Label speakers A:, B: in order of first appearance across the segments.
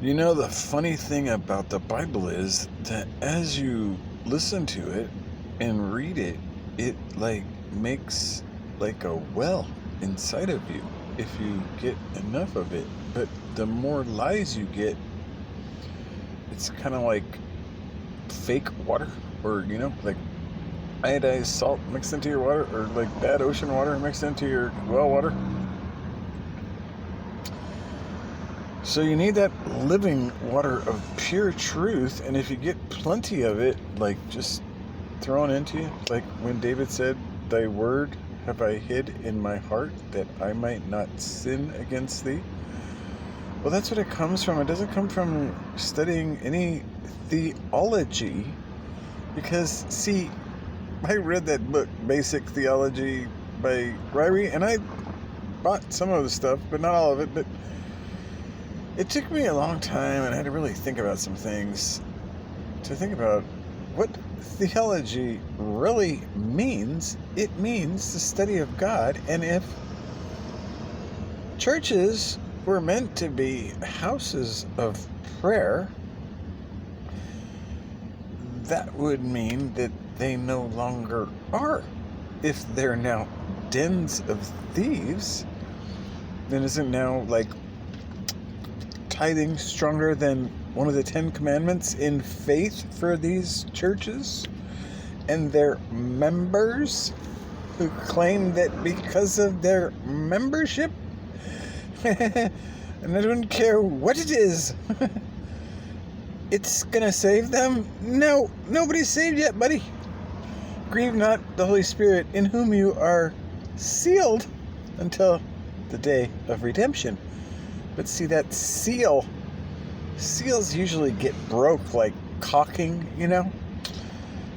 A: You know, the funny thing about the Bible is that as you listen to it and read it, it like makes like a well inside of you if you get enough of it. But the more lies you get, it's kind of like fake water, or like iodized salt mixed into your water, or like bad ocean water mixed into your well water. So you need that living water of pure truth, and if you get plenty of it, like just thrown into you, like when David said, "Thy word have I hid in my heart, that I might not sin against thee." Well, that's what it comes from. It doesn't come from studying any theology, because, see, I read that book, Basic Theology by Ryrie, and I bought some of the stuff, but not all of it, but it took me a long time, and I had to really think about some things, to think about what theology really means. It means the study of God, and if churches were meant to be houses of prayer, that would mean that they no longer are. If they're now dens of thieves, then isn't now like tithing stronger than one of the 10 commandments in faith for these churches and their members, who claim that because of their membership, and I don't care what it is, it's gonna save them? No, nobody's saved yet, buddy. Grieve not the Holy Spirit, in whom you are sealed until the day of redemption. But see, that seals usually get broke like caulking,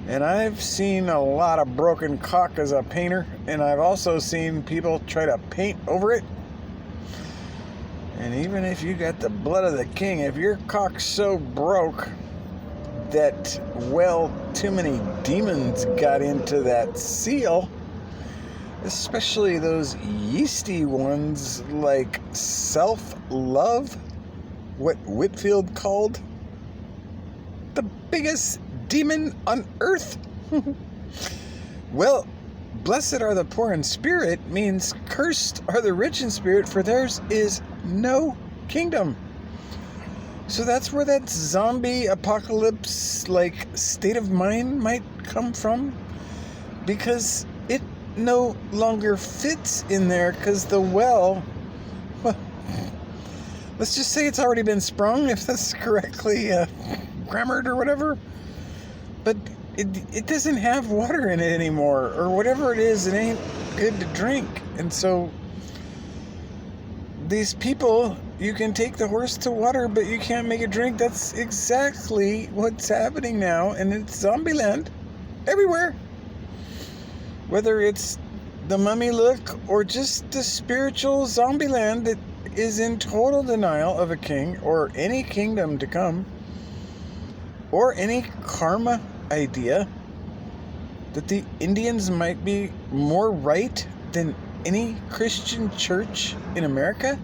A: And I've seen a lot of broken caulk as a painter, and I've also seen people try to paint over it. And even if you got the blood of the king, if your caulk's so broke that, well, too many demons got into that seal, especially those yeasty ones like self-love, what Whitefield called the biggest demon on earth. Well, blessed are the poor in spirit means cursed are the rich in spirit, for theirs is no kingdom. So that's where that zombie apocalypse like state of mind might come from, because it no longer fits in there, because the well, let's just say it's already been sprung, if that's correctly grammared or whatever, but it doesn't have water in it anymore, or whatever it is, it ain't good to drink. And so these people, you can take the horse to water, but you can't make it drink. That's exactly what's happening now, and it's zombie land everywhere. Whether it's the mummy look or just the spiritual zombie land that is in total denial of a king or any kingdom to come, or any karma idea that the Indians might be more right than any Christian church in America.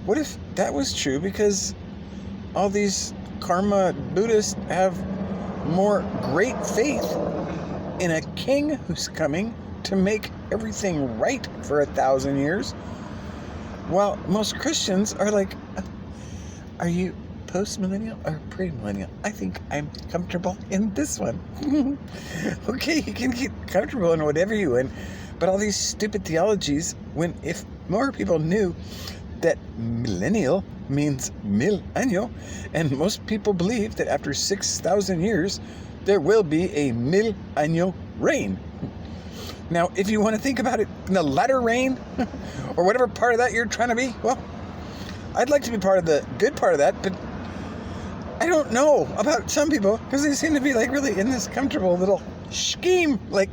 A: What if that was true? Because all these karma Buddhists have more great faith in a king who's coming to make everything right for 1,000 years, while most Christians are like, are you post-millennial or pre-millennial? I think I'm comfortable in this one. Okay, you can get comfortable in whatever you want, but all these stupid theologies, if more people knew that millennial means mil año, and most people believe that after 6,000 years, there will be a mil año reign. Now, if you want to think about it in the latter reign, or whatever part of that you're trying to be, well, I'd like to be part of the good part of that, but I don't know about some people, because they seem to be like really in this comfortable little scheme, like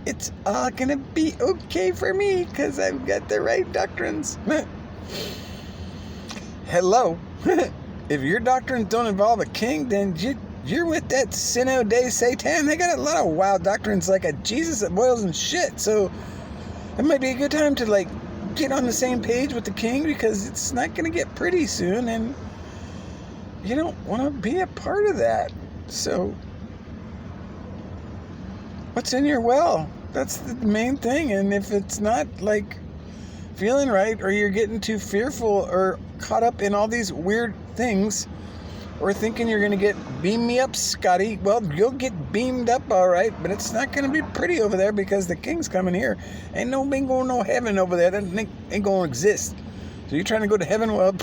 A: it's all gonna be okay for me because I've got the right doctrines. Hello. If your doctrines don't involve a king, then you're with that Sino de Satan. They got a lot of wild doctrines like a Jesus that boils and shit. So it might be a good time to like get on the same page with the king, because it's not going to get pretty soon. And you don't want to be a part of that. So, what's in your well? That's the main thing. And if it's not like feeling right, or you're getting too fearful or caught up in all these weird things, or thinking you're going to get beam me up, Scotty, well, you'll get beamed up all right, but it's not going to be pretty over there because the king's coming here. Ain't no bingo, no heaven over there. That ain't going to exist. So you're trying to go to heaven? Well,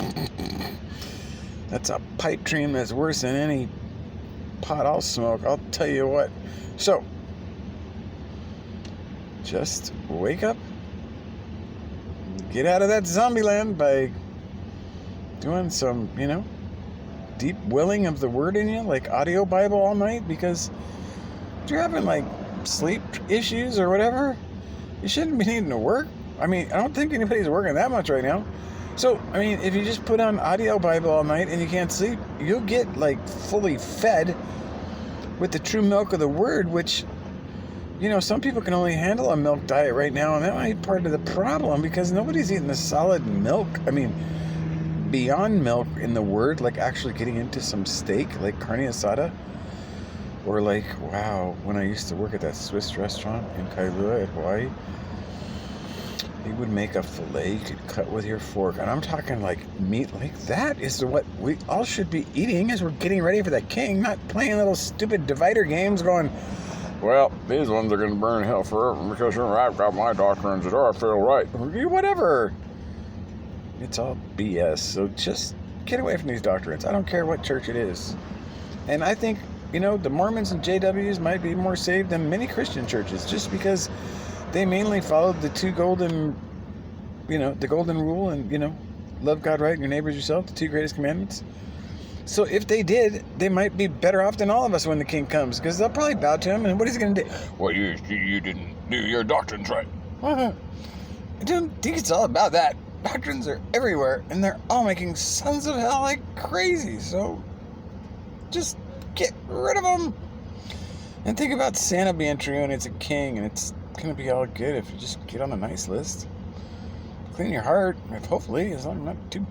A: that's a pipe dream that's worse than any pot I'll smoke. I'll tell you what. So, just wake up. Get out of that zombie land by doing some, deep willing of the word in you, like audio Bible all night, because if you're having like sleep issues or whatever, you shouldn't be needing to work. I mean, I don't think anybody's working that much right now. So, I mean, if you just put on audio Bible all night and you can't sleep, you'll get like fully fed with the true milk of the word, which, some people can only handle a milk diet right now, and that might be part of the problem, because nobody's eating the solid milk. I mean, beyond milk in the word, like actually getting into some steak, like carne asada, or like, wow, when I used to work at that Swiss restaurant in Kailua in Hawaii, he would make a fillet you could cut with your fork, and I'm talking like meat. Like that is what we all should be eating as we're getting ready for the king, not playing little stupid divider games going, well, these ones are going to burn in hell forever because I've got my doctrines and I feel right. Whatever. It's all BS. So just get away from these doctrines. I don't care what church it is. And I think, the Mormons and JWs might be more saved than many Christian churches, just because they mainly followed the the golden rule and, love God right and your neighbors yourself, the two greatest commandments. So if they did, they might be better off than all of us when the king comes, because they'll probably bow to him, and what is he going to do? Well, you didn't do your doctrines right. I don't think it's all about that. Doctrines are everywhere, and they're all making sons of hell like crazy, so just get rid of them. And think about Santa being true, and it's a king, and it's going to be all good if you just get on a nice list. Clean your heart, hopefully, as long as not too